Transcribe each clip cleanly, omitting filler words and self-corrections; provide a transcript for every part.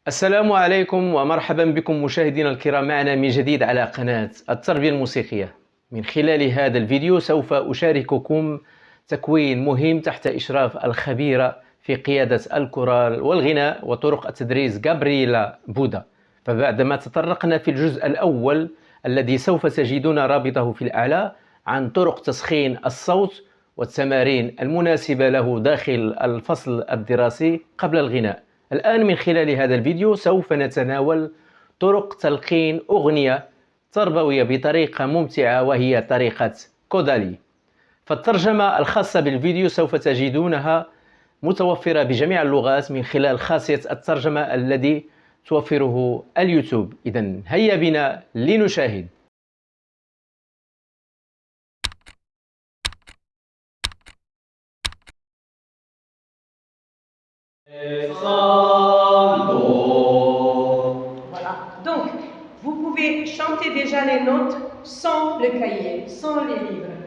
السلام عليكم ومرحبا بكم مشاهدينا الكرام معنا من جديد على قناة التربية الموسيقية. من خلال هذا الفيديو سوف أشارككم تكوين مهم تحت إشراف الخبيرة في قيادة الكورال والغناء وطرق التدريس غابرييلا بودا. فبعدما تطرقنا في الجزء الأول الذي سوف تجدون رابطه في الأعلى عن طرق تسخين الصوت والتمارين المناسبة له داخل الفصل الدراسي قبل الغناء، الآن من خلال هذا الفيديو سوف نتناول طرق تلقين أغنية تربوية بطريقة ممتعة وهي طريقة كودالي. فالترجمة الخاصة بالفيديو سوف تجدونها متوفرة بجميع اللغات من خلال خاصية الترجمة الذي توفره اليوتيوب. إذن هيا بنا لنشاهد. Voilà. Donc, vous pouvez chanter déjà les notes sans le cahier, sans les livres,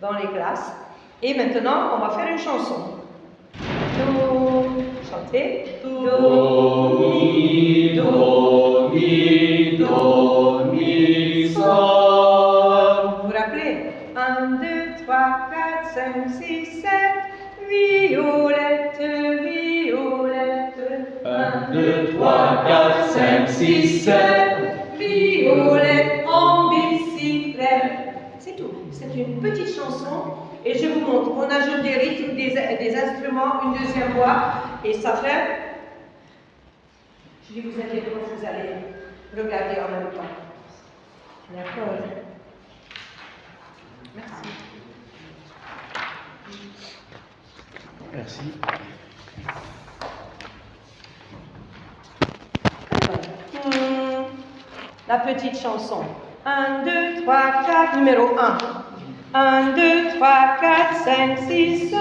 dans les classes. Et maintenant, on va faire une chanson. Do, chantez. Do, mi, do, mi, do, mi, sol. Vous vous rappelez? 1, 2, 3, 4, 5, 6, 7. Violette, violette. 1, 2, 3, 4, 5, 6, 7. Violette en bicyclette. C'est tout. C'est une petite chanson. Et je vous montre. On ajoute des rythmes, des instruments, une deuxième voix. Et ça fait. Je vais vous aider comment vous allez regarder en même temps. D'accord. Merci. Merci. La petite chanson. 1, 2, 3, 4, numéro 1. 1, 2, 3, 4, 5, 6, 7.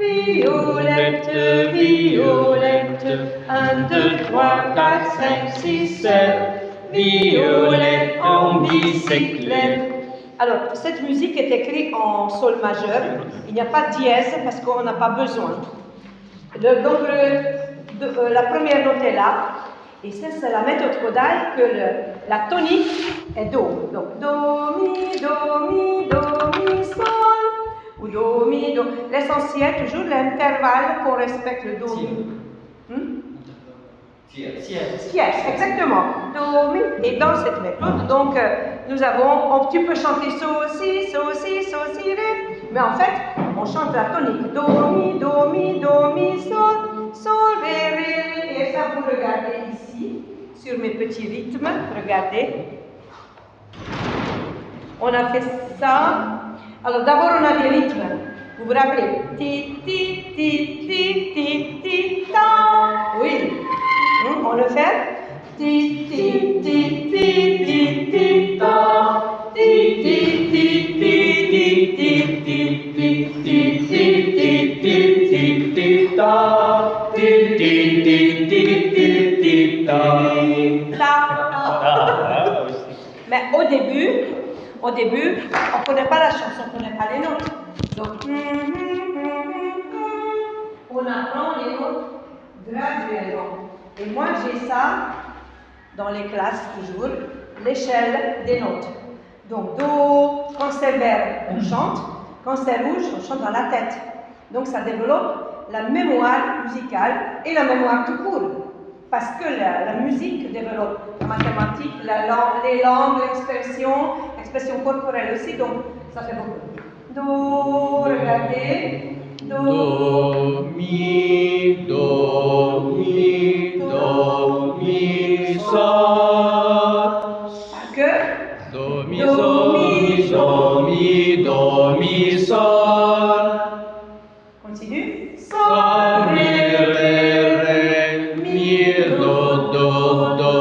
Violette, violette. 1, 2, 3, 4, 5, 6, 7. Violette en bicyclette. Alors, cette musique est écrite en sol majeur. Il n'y a pas de dièse parce qu'on n'a pas besoin. Donc, la première note est là. Et ça, c'est la méthode Kodai que la tonique est Do. Donc, Do, Mi, Do, Mi, Do, Mi, Sol. Ou Do, Mi, Do. L'essentiel, toujours l'intervalle qu'on respecte le Do, Mi. Tierce, exactement. Do, Mi. Et dans cette méthode, donc, nous avons, tu peux chanter So, Si, So, Si, So, Si, Ré. Mais en fait, on chante la tonique. Do, Mi, Do, Mi, Do, Mi, Sol, Sol, Ré, Ré. Et ça, vous regardez ici, sur mes petits rythmes. Regardez. On a fait ça. Alors, d'abord, on a des rythmes. Vous vous rappelez? Ti, ti, ti, ti, ti, ti, ta. Oui. On le fait. Ti, ti, ti, ti, ti, ti, ta. Ti, ti, ti, ti, ti, ti, ti, ti, ti, ti, ti, ti, ti, ti, ta. Ti, ti, ti, ti, ti, ti, ta. Mais au début, on ne connaît pas la chanson, on ne connaît pas les notes. Donc, on apprend les notes graduellement. Et moi, j'ai ça dans les classes toujours, l'échelle des notes. Donc, Do, quand c'est vert, on chante. Quand c'est rouge, on chante dans la tête. Donc, ça développe la mémoire musicale et la mémoire tout court. Parce que la musique développe la mathématique, les langues, l'expression corporelle aussi, donc ça fait beaucoup. Do, regardez. Do, mi, do, mi, do, mi, sol. Par cœur. Do, mi, sol, mi, do, mi, do, mi, sol. Continue. Sol, ré, ré, ré, mi, do, do, do.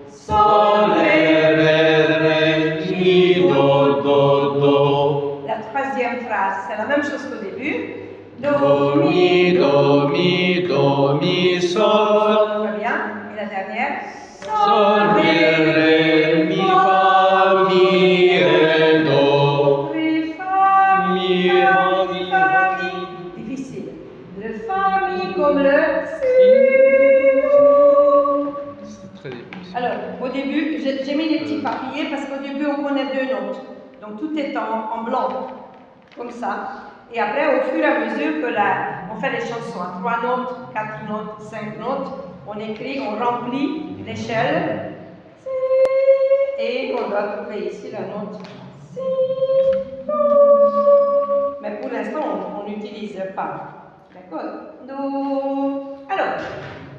Sol, ré, ré, ré, mi, do, do, do. La troisième phrase, c'est la même chose qu'au début. Do, mi, do, mi, do, mi, sol. Très bien. Et la dernière. Sol, ré, ré, mi, fa, mi, ré, do. Ré, fa, Mi, fa, mi, fa, mi. Difficile. Le fa, mi comme le si. début, j'ai mis les petits papiers parce qu'au début, on connaît 2 notes. Donc tout est en blanc, comme ça. Et après, au fur et à mesure que on fait les chansons à 3 notes, 4 notes, 5 notes, on écrit, on remplit l'échelle. Et on doit trouver ici la note. Mais pour l'instant, on n'utilise pas. D'accord? Alors,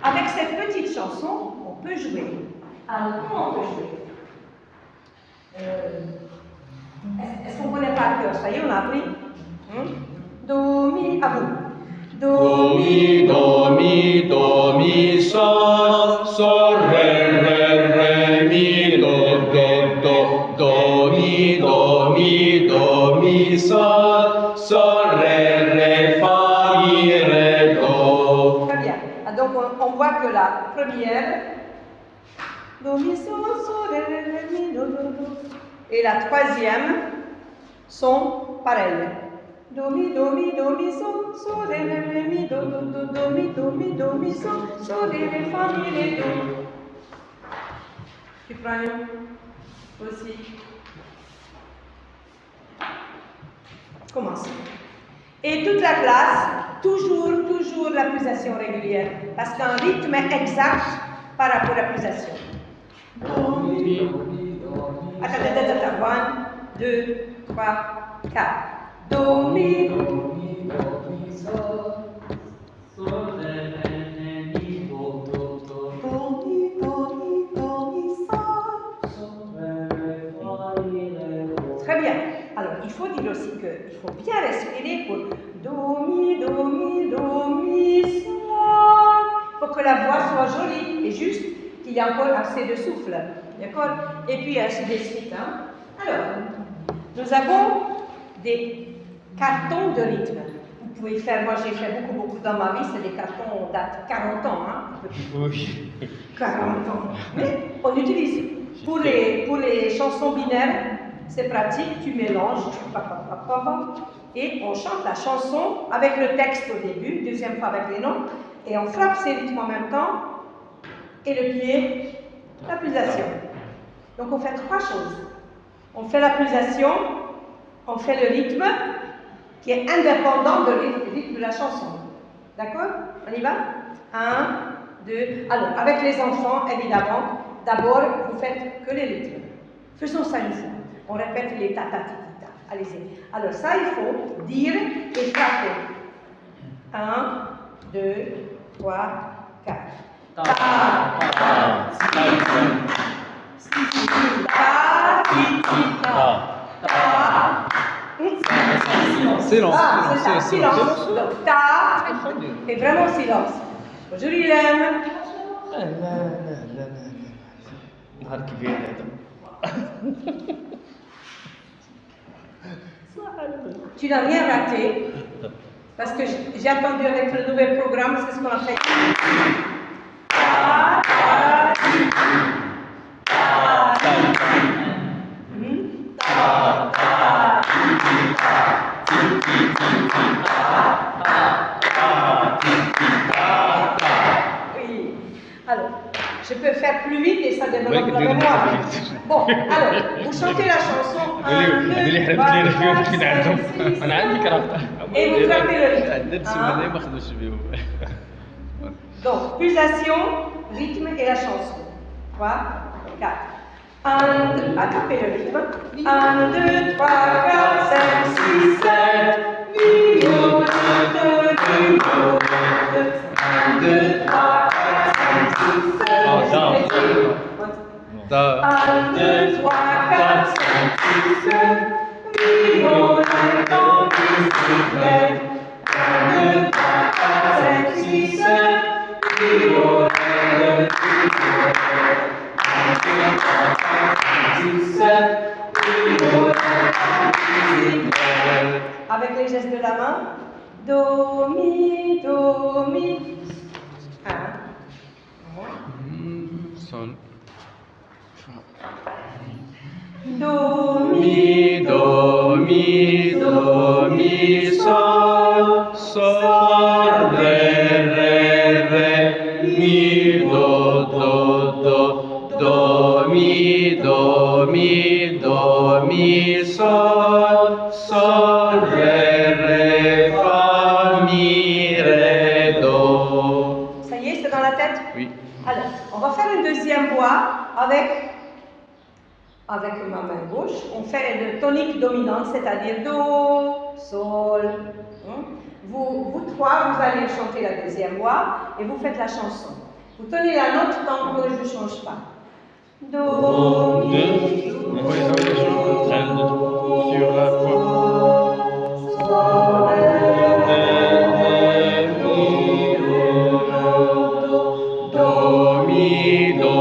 avec cette petite chanson, on peut jouer. Alors, comment on peut jouer? Est-ce qu'on connaît par cœur? Ça y est, on a appris. Do, mi, à vous. Do, mi, do, mi, do, mi, sol, sol, ré, mi, do, mi, do, mi, do, mi, sol, sol, ré, fa, mi, ré, do. Très bien. Donc, on voit que la première, do, mi, sol, sol, ré, mi, do, et la troisième sont pareilles. Do, mi, sol, sol, ré, mi, do, mi, sol, sol, ré, fa, mi, ré, do. Tu prends une aussi. Commence. Et toute la classe, toujours la pulsation régulière, parce qu'un rythme est exact par rapport à la pulsation. Attends. 1, 2, 3, 4. Do, mi, sol, sol, ré, mi, do, mi, sol. Très bien. Alors, il faut dire aussi qu'il faut bien respirer pour do, mi, sol. Il faut que la voix soit jolie et juste, qu'il y ait encore assez de souffle. D'accord? Et puis, ainsi de suite. Alors, nous avons des cartons de rythme. Vous pouvez faire, moi j'ai fait beaucoup dans ma vie, c'est des cartons datent 40 ans. Oui. 40 ans. Mais on utilise. Pour les chansons binaires, c'est pratique, tu mélanges, et on chante la chanson avec le texte au début, deuxième fois avec les notes, et on frappe ces rythmes en même temps, et le pied, la pulsation. Donc on fait 3 choses. On fait la pulsation, on fait le rythme, qui est indépendant du rythme de la chanson. D'accord? On y va? 1, 2. Alors, avec les enfants, évidemment, d'abord, vous faites que les rythmes. Faisons ça une fois. On répète les ta-ta-ti-ti-ta. Allez-y. Alors, ça, il faut dire et frapper. 1, 2, 3, 4. Silence. C'est ça, silence. Donc, ta, et vraiment silence. Bonjour, Hélène. نهار كبير هذا. Tu n'as rien raté, parce que j'ai attendu avec le nouvel programme, c'est ce qu'on a fait. Oui. Alors, je peux faire plus vite et ça développe la mémoire. Bon, alors, vous chantez la chanson 1, 2, 3, 4, 5, 6, 7, et vous frappez le rythme. Donc, pulsation, rythme et la chanson. 3, 4. 1, 2, attrapez le rythme. 1, 2, 3, 4, 5, 6, 7. Mi, do, do, do, do, do. 1, 2, 3, 4, 5, 6, 7. 1, 2, 3, 4, 5, 6, 7. Mi, do, do, do, do, 1, 2, 3, 4, 5, 6, 7. Mi, do, do, do, avec les gestes de la main, do, mi, do, mi. 1. Son. Do, Mi, do, mi, do, mi, sol, sol, ré, mi, do, do, mi, mi, do, mi, do, mi, sol, sol, ré, fa, mi, ré, do. Ça y est, c'est dans la tête? Oui. Alors, on va faire une deuxième voix avec ma main gauche. On fait le tonique dominante, c'est-à-dire do, sol. Vous trois, vous allez chanter la deuxième voix et vous faites la chanson. Vous tenez la note tant que je ne change pas. Do, mi, do, Sur la voix. sol, ré, Do, mi, do,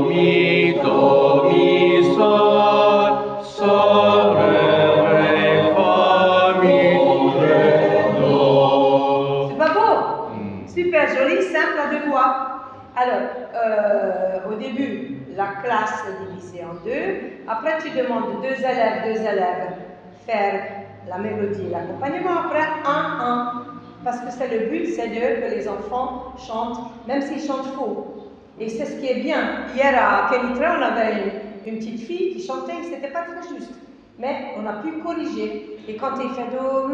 mi, do, mi, sol, sol, ré, fa, mi, ré, do. C'est pas beau? Super joli, simple à deux voix. Alors, au début, la classe est divisée en deux. Après, tu demandes deux élèves faire la mélodie et l'accompagnement. Après, un. Parce que c'est le but, c'est que les enfants chantent, même s'ils chantent faux. Et c'est ce qui est bien. Hier à Kenitra, on avait une petite fille qui chantait, c'était pas très juste. Mais on a pu corriger. Et quand il fait do,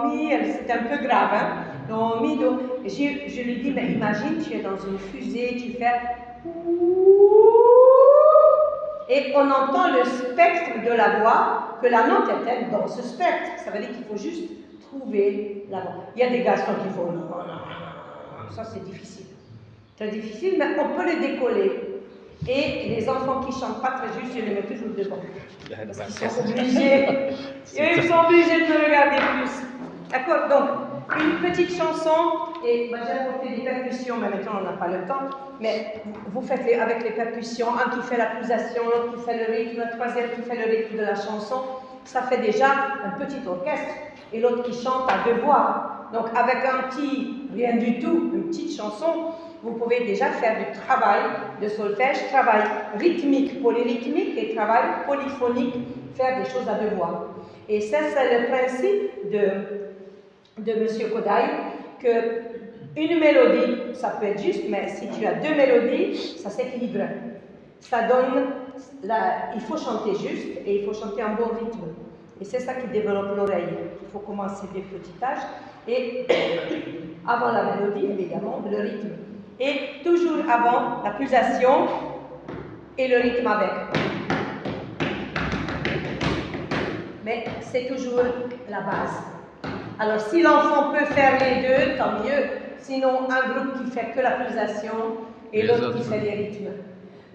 mi, c'est un peu grave, hein? Do, mi, do. Et je lui dis, mais imagine, tu es dans une fusée, tu fais et on entend le spectre de la voix, que la note est dans ce spectre. Ça veut dire qu'il faut juste trouver la voix. Il y a des garçons qui font non. Ça c'est difficile. Très difficile, mais on peut les décoller. Et les enfants qui chantent pas très juste, je les mets toujours devant. Parce qu'ils sont obligés. Ils sont obligés de me regarder plus. D'accord? Donc, une petite chanson, et j'ai apporté des percussions, mais maintenant on n'a pas le temps. Mais vous faites avec les percussions, un qui fait la pulsation, l'autre qui fait le rythme, le troisième qui fait le rythme de la chanson. Ça fait déjà un petit orchestre. Et l'autre qui chante à deux voix. Donc avec un petit, rien du tout, une petite chanson, vous pouvez déjà faire du travail de solfège, travail rythmique, polyrythmique et travail polyphonique, faire des choses à deux voix. Et ça, c'est le principe de M. Kodály, que une mélodie, ça peut être juste, mais si tu as deux mélodies, ça s'équilibre. Ça donne, il faut chanter juste et il faut chanter un bon rythme. Et c'est ça qui développe l'oreille. Il faut commencer dès petit âge et avant la mélodie, évidemment, le rythme. Et toujours avant la pulsation et le rythme avec. Mais c'est toujours la base. Alors si l'enfant peut faire les deux, tant mieux. Sinon, un groupe qui fait que la pulsation et l'autre qui fait les rythmes.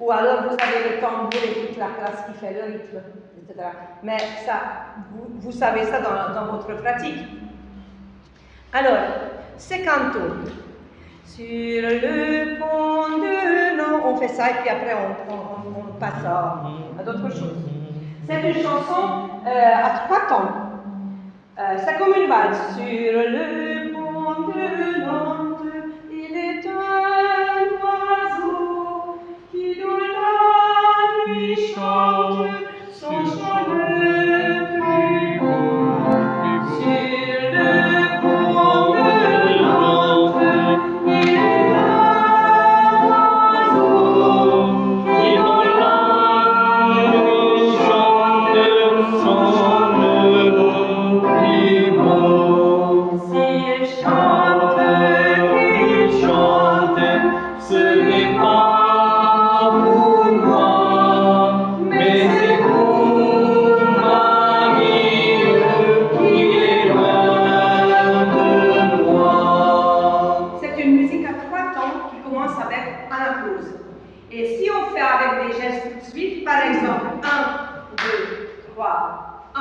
Ou alors vous avez le tambour et toute la classe qui fait le rythme, etc. Mais ça, vous savez ça dans votre pratique. Alors, c'est canto. Sur le pont de l'eau, on fait ça et puis après on passe à d'autres choses. C'est une chanson à trois temps. C'est comme une valse. Sur le pont de Nantes, il est un oiseau qui dans la nuit chante son chant le plus beau. Sur le pont de Nantes, il est un oiseau qui dans la nuit chante son chant le plus beau. S'il chante, ce n'est pas pour moi, mais c'est pour Marie qui est loin de moi. C'est une musique à trois temps qui commence avec un pause. Et si on fait avec des gestes tout de suite, par exemple 1, 2, 3, 1,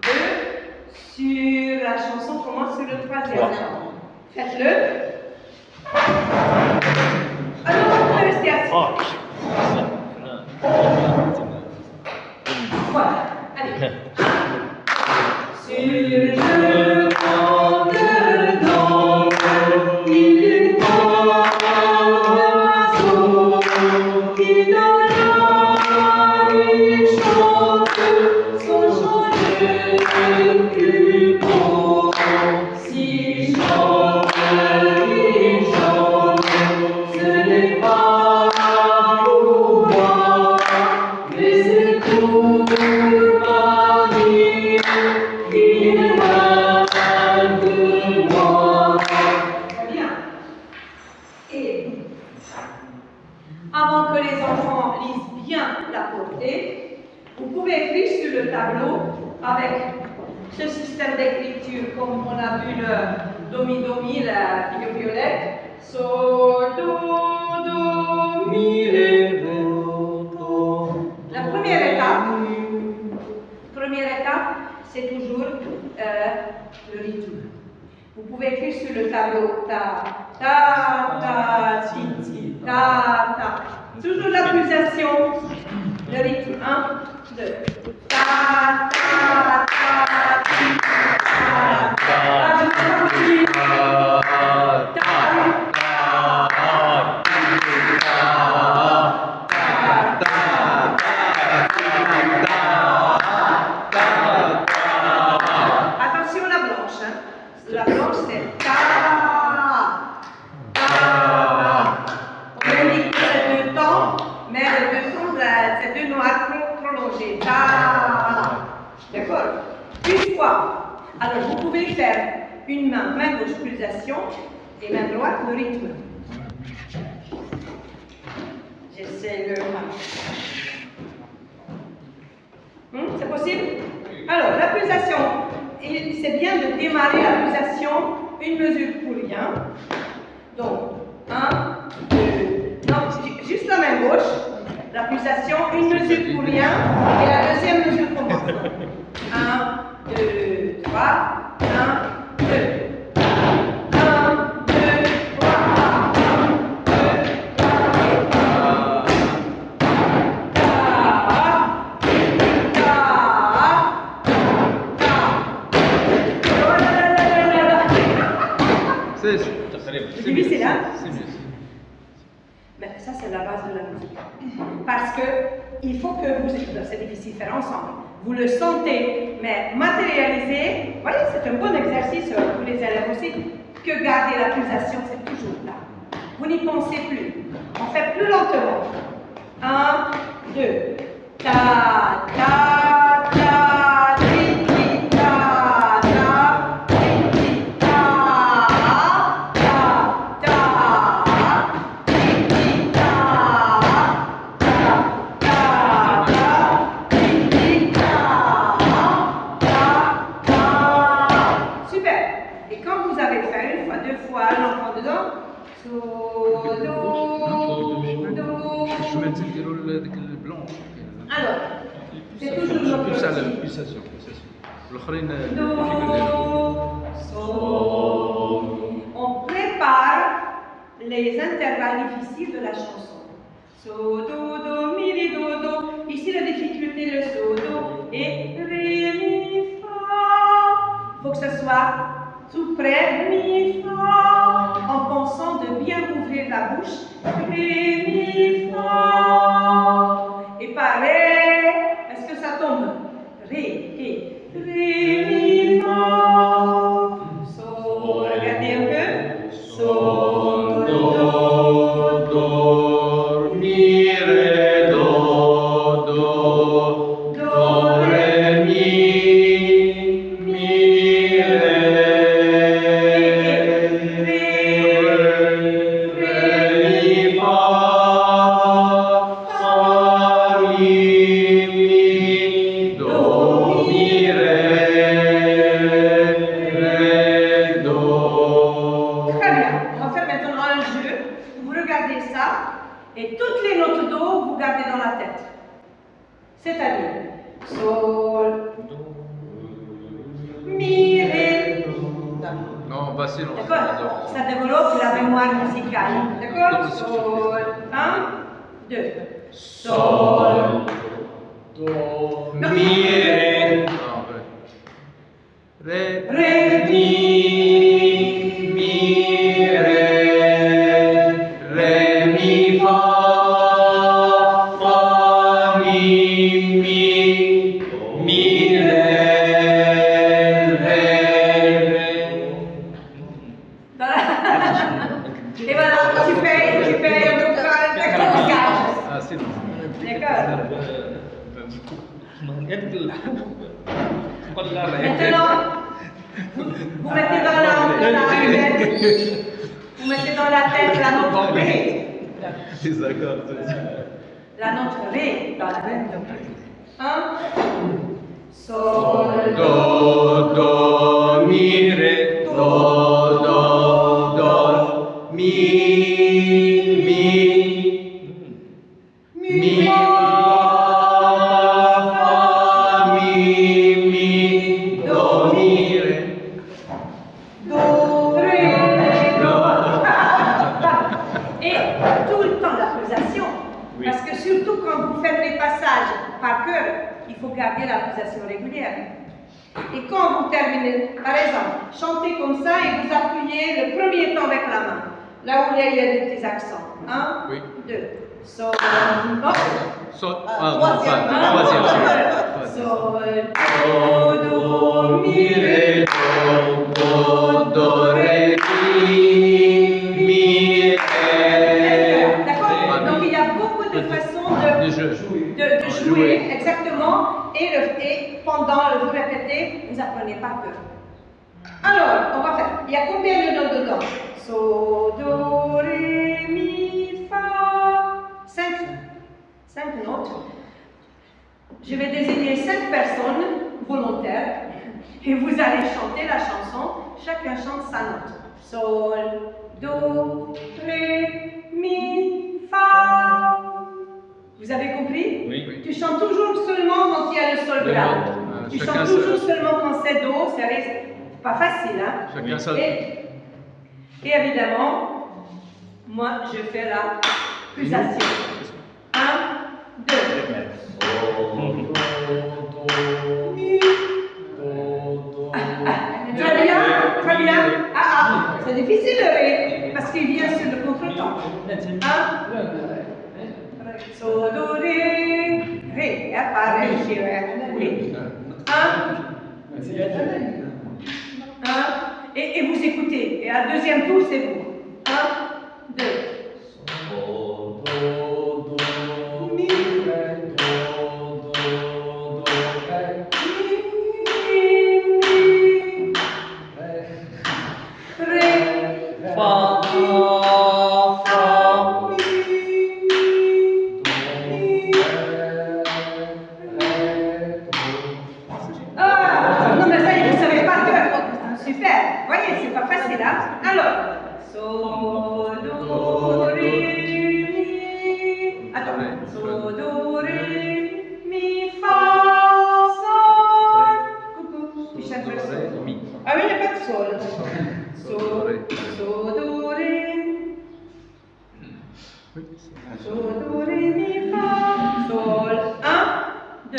2, sur la chanson commence sur le troisième temps. Faites-le. Alors, on peut rester assis. Voilà, allez. Sur le pont de Nantes, il est un oiseau qui dans la nuit chante son chant le plus beau. S'il chante, il chante. Avant que les enfants lisent bien la portée, vous pouvez écrire sur le tableau avec ce système d'écriture, comme on a vu le do, mi, la figure violette. Sol, do, mi, ré, do. La première étape, c'est toujours le rythme. Vous pouvez écrire sur le tableau ta, ta, ta, ti, ti, ta, ta. Toujours la pulsation, le rythme. 1, 2. Ta, ta, ta, ti, ta, ta, attention la blanche, hein. La blanche c'est ta, ta. On indique que c'est deux temps, mais les deux temps, c'est deux notes prolongées. Ta. D'accord? Une fois. Alors vous pouvez faire une main gauche pulsation et main droite le rythme. J'essaie le c'est possible? Alors, la pulsation, c'est bien de démarrer la pulsation, une mesure pour rien. Donc, 1, 2, non, juste la main gauche, la pulsation, une mesure pour rien, et la deuxième mesure commence. 1, 2, 3, 1, 2. 1, 2, 3, 1, 2, 3. C'est difficile, hein? Mais ça, c'est la base de la musique. Parce que il faut que vous... C'est difficile de faire ensemble. Vous le sentez, mais matérialiser, voyez, c'est un bon exercice pour les élèves aussi, que garder la pulsation, c'est toujours là. Vous n'y pensez plus. On fait plus lentement. 1, 2. Ta, ta, ta, ti, ti, ta, ta, ti, ti, ta, ta, ta, ti, ti, ta, ta, ta, ti, ti, ta, ta. Super. Et quand vous avez fait une fois, deux fois, l'enfant dedans, so, do, do. Alors, c'est toujours notre pulsation. On prépare les intervalles difficiles de la chanson. So, do, do, mi, ré, do, do. Ici, la difficulté, le so, do et ré, mi, fa. Il faut que ce soit tout près, mi, fa, en pensant de bien ouvrir la bouche. Ré, mi, fa. Et pareil, est-ce que ça tombe? Ré, et ré, mi, fa. So, regardez un peu. So, do, do, mi, ré, do, ré, mi, ré, mi, fa, fa, mi, do, mi, ré, do. Très bien. On va faire maintenant un jeu. Vous regardez ça et toutes les notes do, vous gardez dans la tête. C'est-à-dire, sol, mi, ré. Non, facile. D'accord? Ça développe la mémoire musicale. D'accord? Sol, 1, 2. Sol, do, mi, ré. Ré, ré, mi, ré, mi, fa, mi, ré, et voilà, tu fais un peu de langage. Ah, c'est bon. D'accord? Maintenant, vous mettez dans la tête, vous mettez dans la tête la note ré. Les accords. La note Ré dans la même tonalité. 1, Sol, Do, mi, ré, do, mi, fa, mi, do, mi, ré. Do, Ré, Do. Et tout le temps la pulsation. Oui. Parce que surtout quand vous faites les passages par cœur, il faut garder la pulsation régulière. Et quand vous terminez, par exemple, chantez comme ça et vous appuyez le premier temps avec la main, là où il y a des petits accents. 1, Oui. 2, Sol, hop. Sol, Troisième. Sol, do, mi, ré. do, ré, mi, ré. D'accord? Donc il y a beaucoup de façons de jouer, exactement, et pendant le vous répétez, vous apprenez par cœur. Alors, on va faire. Il y a combien de notes dedans? So, do, ré, mi, fa. 5 notes. Je vais désigner 5 personnes volontaires et vous allez chanter la chanson. Chacun chante sa note. Sol, do, ré, mi, fa. Vous avez compris? Oui. Tu chantes toujours seulement quand il y a le sol grave. Tu chacun chantes toujours seulement quand c'est do. C'est pas facile, hein? Chacun sa. Et évidemment, moi je fais la pulsation. 1, 2. Très bien, très bien. C'est difficile le ré, parce qu'il vient sur le contretemps. 1, so, do, ré, pareil, oui. 1, et vous écoutez. Et à deuxième tour, c'est vous. 1, 2. Mi, ré, Fa, non mais ça y est, vous savez pas que. Super. Voyez, c'est pas facile, hein? Alors, so, do, ré, mi. Attends. So, do, ré, mi, fa, sol. Coucou. Michel Bresson. Ah oui, il n'y a pas de sol. So, do, ré. So, do, ré, mi, fa, sol. 1, 2.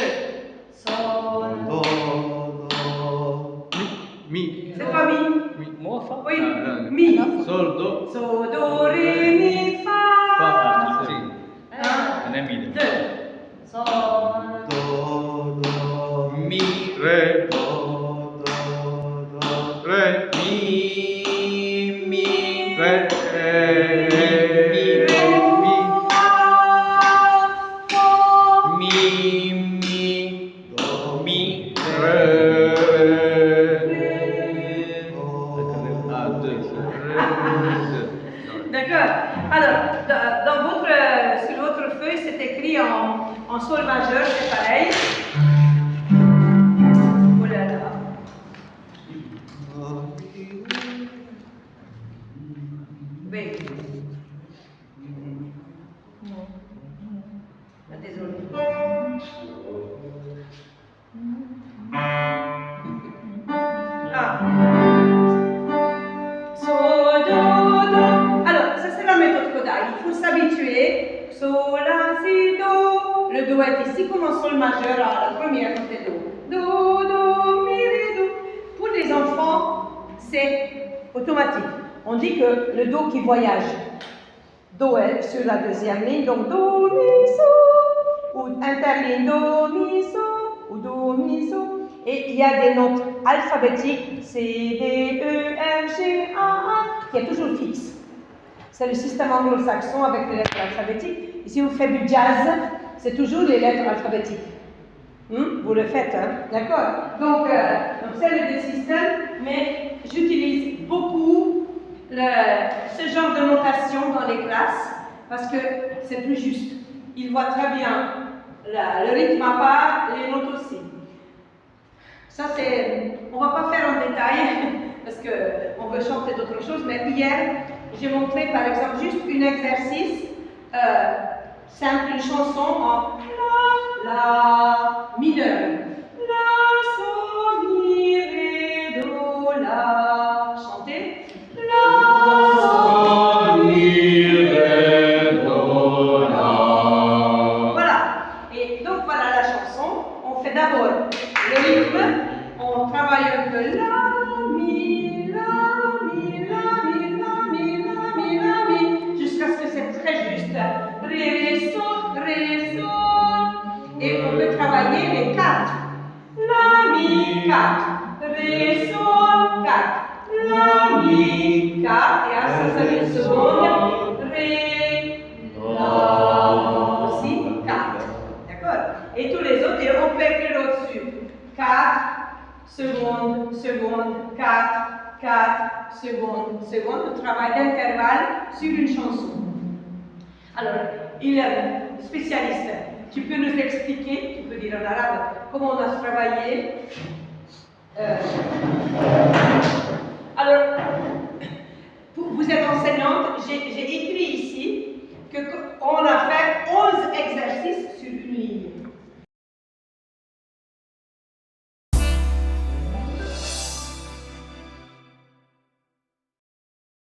Sol. mi, C'est pas mi. mo, fa. Oui, mi. Sol, do, So, do, ré, mi, fa. fa. Sì. 1, Non è mi. 2. Sol. Mi, re, re, mi, re, mi, D'accord. Alors, sur votre feuille, c'est écrit en sol majeur, c'est pareil. Oh là là. Oui. Ah, désolé. So, do, do. Alors, ça c'est la méthode Kodály. Il faut s'habituer. So, la, si, do. Le do est ici comme en sol majeur à la première côté do. Do, do, mi, ré, do. Pour les enfants, c'est automatique. On dit que le do qui voyage. Do est sur la deuxième ligne, donc do, mi, so. Ou interligne do, mi, so. Ou do, mi, so. Et il y a des notes alphabétiques, C, D, E, F, G, A, A, qui est toujours fixe. C'est le système anglo-saxon avec les lettres alphabétiques. Et si vous faites du jazz, c'est toujours les lettres alphabétiques. Vous le faites, hein? D'accord? Donc c'est le deux systèmes, mais j'utilise beaucoup ce genre de notation dans les classes parce que c'est plus juste. Il voit très bien le rythme à part, les notes aussi. Ça, c'est... On ne va pas faire en détail, parce qu'on veut chanter d'autres choses, mais hier, j'ai montré par exemple juste un exercice simple, une chanson en la mineur. La, sol, mi, ré, do, la. Chantez. La, sol, mi, ré, do, la. Voilà. Et donc voilà la chanson. On fait d'abord le rythme. On travaille un peu la, mi, la, mi, la, mi, la, mi, la, mi, la, mi, jusqu'à ce que c'est très juste. Ré, sol, ré, sol. Et on peut travailler les quatre. La, mi, 4. Ré, sol, 4. La, mi, 4. Et à ça, ça vient seconde. Ré, la, aussi 4. D'accord? Et tous les autres, et on peut écrire au-dessus. 4, seconde, seconde, 4, 4, seconde, seconde. Le travail d'intervalle sur une chanson. Alors, il est spécialiste. Tu peux nous expliquer, tu peux dire en arabe, comment on a travaillé. Alors, vous êtes enseignante, j'ai écrit ici qu'on a fait